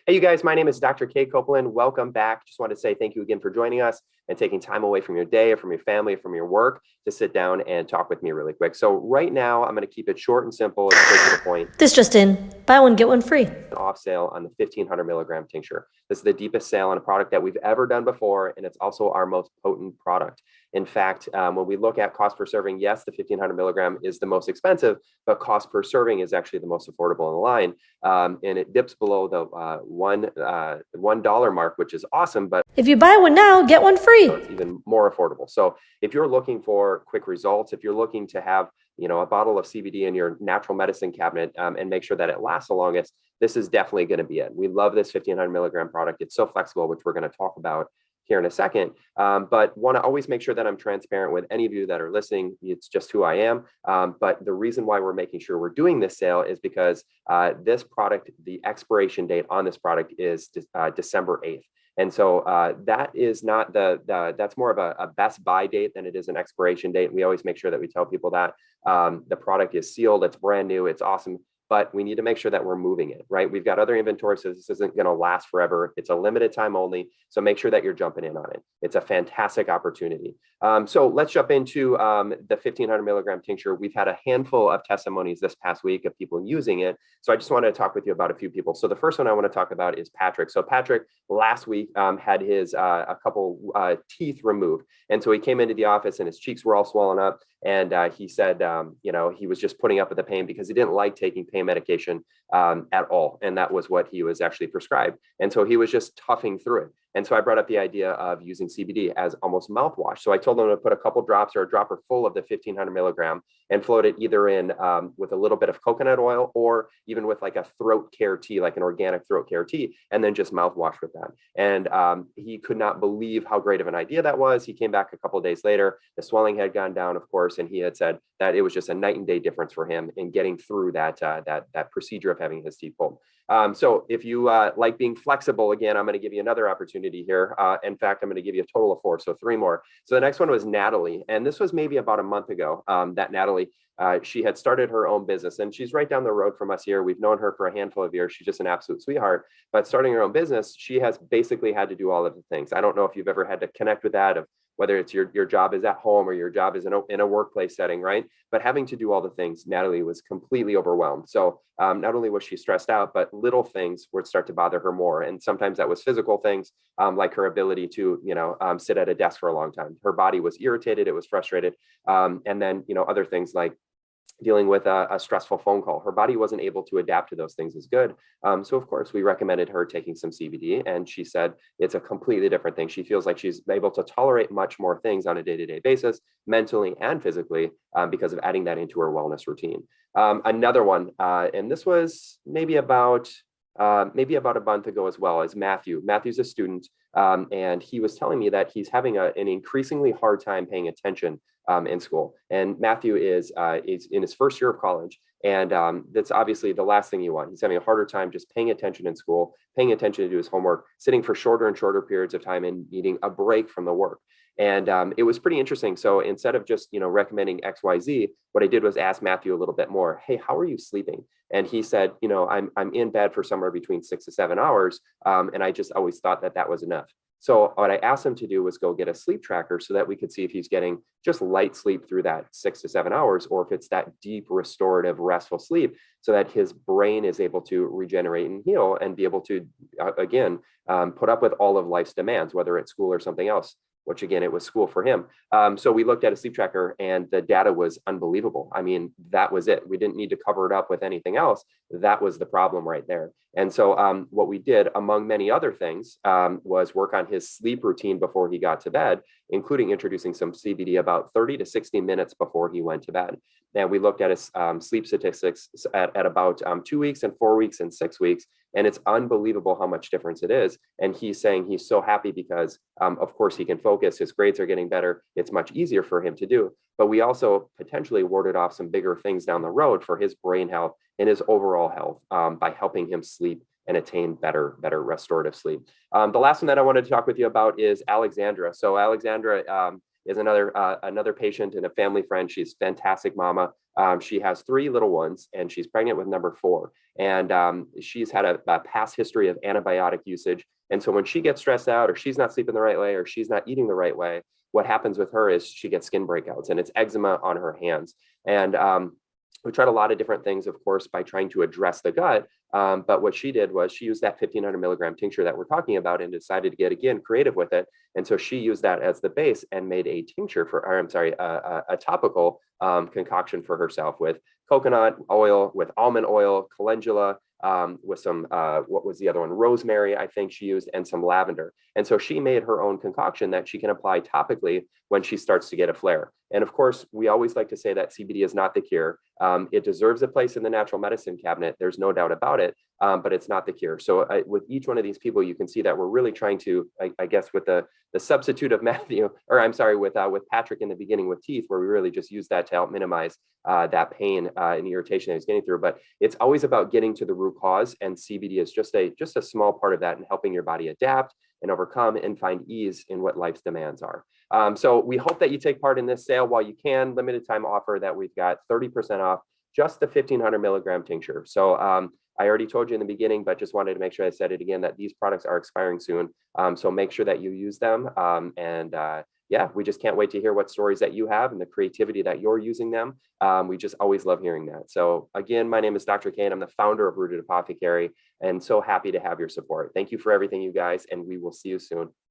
Hey, you guys, my name is Dr. Kay Copeland. Welcome back. Just wanted to say thank you again for joining us and taking time away from your day or from your family or from your work to sit down and talk with me really quick. So right now, I'm going to keep it short and simple and straight to the point. This just in, buy one, get one free. Off sale on the 1500 milligram tincture. This is the deepest sale on a product that we've ever done before, and it's also our most potent product. In fact, when we look at cost per serving, yes, the 1500 milligram is the most expensive, but cost per serving is actually the most affordable in the line. And it dips below the $1 mark, which is awesome. But if you buy one now, get one free. It's even more affordable. So if you're looking for quick results, if you're looking to have a bottle of CBD in your natural medicine cabinet and make sure that it lasts the longest, this is definitely going to be it. We love this 1500 milligram product. It's so flexible, which we're going to talk about here in a second, but want to always make sure that I'm transparent with any of you that are listening. It's just who I am. But the reason why we're making sure we're doing this sale is because this product, the expiration date on this product is December 8th. And so that is not that's more of a best buy date than it is an expiration date. We always make sure that we tell people that the product is sealed, it's brand new, it's awesome, but we need to make sure that we're moving it, right? We've got other inventory, so this isn't going to last forever. It's a limited time only. So make sure that you're jumping in on it. It's a fantastic opportunity. So let's jump into the 1500 milligram tincture. We've had a handful of testimonies this past week of people using it. So I just wanted to talk with you about a few people. So the first one I want to talk about is Patrick. So Patrick last week had his a couple teeth removed. And so he came into the office and his cheeks were all swollen up. And he said, he was just putting up with the pain because he didn't like taking pain medication at all. And that was what he was actually prescribed. And so he was just toughing through it. And so I brought up the idea of using CBD as almost mouthwash. So I told them to put a couple drops or a dropper full of the 1500 milligram and float it either in with a little bit of coconut oil or even with like a throat care tea, like an organic throat care tea, and then just mouthwash with that. And he could not believe how great of an idea that was. He came back a couple of days later. The swelling had gone down, of course, and he had said that it was just a night and day difference for him in getting through that procedure of having his teeth pulled. So if you like being flexible, again, I'm going to give you another opportunity here. In fact, I'm going to give you a total of 4, so 3 more. So the next one was Natalie, and this was maybe about a month ago that Natalie, she had started her own business, and she's right down the road from us here. We've known her for a handful of years. She's just an absolute sweetheart, but starting her own business, she has basically had to do all of the things. I don't know if you've ever had to connect with that, of whether it's your job is at home or your job is in a workplace setting, right? But having to do all the things, Natalie was completely overwhelmed. So not only was she stressed out, but little things would start to bother her more. And sometimes that was physical things, like her ability to, sit at a desk for a long time. Her body was irritated, it was frustrated. And then, other things like dealing with a stressful phone call. Her body wasn't able to adapt to those things as good. So of course, we recommended her taking some CBD, and she said it's a completely different thing. She feels like she's able to tolerate much more things on a day-to-day basis, mentally and physically, because of adding that into her wellness routine. Another one, and this was maybe about a month ago as well, is Matthew. Matthew's a student, and he was telling me that he's having an increasingly hard time paying attention in school. And Matthew is in his first year of college. And that's obviously the last thing you want. He's having a harder time just paying attention in school, paying attention to his homework, sitting for shorter and shorter periods of time and needing a break from the work. And it was pretty interesting. So instead of just, recommending XYZ, what I did was ask Matthew a little bit more, hey, how are you sleeping? And he said, I'm in bed for somewhere between 6 to 7 hours. And I just always thought that was enough. So what I asked him to do was go get a sleep tracker so that we could see if he's getting just light sleep through that 6 to 7 hours, or if it's that deep, restorative, restful sleep, so that his brain is able to regenerate and heal and be able to, again, put up with all of life's demands, whether it's school or something else, which again, it was school for him. So we looked at a sleep tracker and the data was unbelievable. I mean, that was it. We didn't need to cover it up with anything else. That was the problem right there. And so what we did, among many other things, was work on his sleep routine before he got to bed, including introducing some CBD about 30 to 60 minutes before he went to bed. And we looked at his sleep statistics at about 2 weeks and 4 weeks and 6 weeks. And it's unbelievable how much difference it is. And he's saying he's so happy because, of course, he can focus. His grades are getting better. It's much easier for him to do. But we also potentially warded off some bigger things down the road for his brain health and his overall health by helping him sleep and attain better restorative sleep. The last one that I wanted to talk with you about is Alexandra. So Alexandra is another patient and a family friend. She's a fantastic mama. She has 3 little ones, and she's pregnant with number 4. And she's had a past history of antibiotic usage. And so when she gets stressed out, or she's not sleeping the right way, or she's not eating the right way, what happens with her is she gets skin breakouts, and it's eczema on her hands. And we tried a lot of different things, of course, by trying to address the gut. But what she did was she used that 1,500 milligram tincture that we're talking about and decided to get, again, creative with it. And so she used that as the base and made a tincture a topical concoction for herself with coconut oil, with almond oil, calendula, with some, what was the other one? Rosemary, I think she used, and some lavender. And so she made her own concoction that she can apply topically when she starts to get a flare. And of course, we always like to say that CBD is not the cure. It deserves a place in the natural medicine cabinet. There's no doubt about it, but it's not the cure. So with each one of these people, you can see that we're really trying to, I guess, with the substitute of Matthew, or I'm sorry, with Patrick in the beginning with teeth, where we really just use that to help minimize that pain and irritation that he's getting through. But it's always about getting to the root cause, and CBD is just a small part of that, and helping your body adapt and overcome and find ease in what life's demands are. So we hope that you take part in this sale while you can. Limited time offer that we've got 30% off just the 1,500 milligram tincture. So I already told you in the beginning, but just wanted to make sure I said it again, that these products are expiring soon. So make sure that you use them. Yeah, we just can't wait to hear what stories that you have and the creativity that you're using them. We just always love hearing that. So again, my name is Dr. Kane. I'm the founder of Rooted Apothecary, and so happy to have your support. Thank you for everything, you guys, and we will see you soon.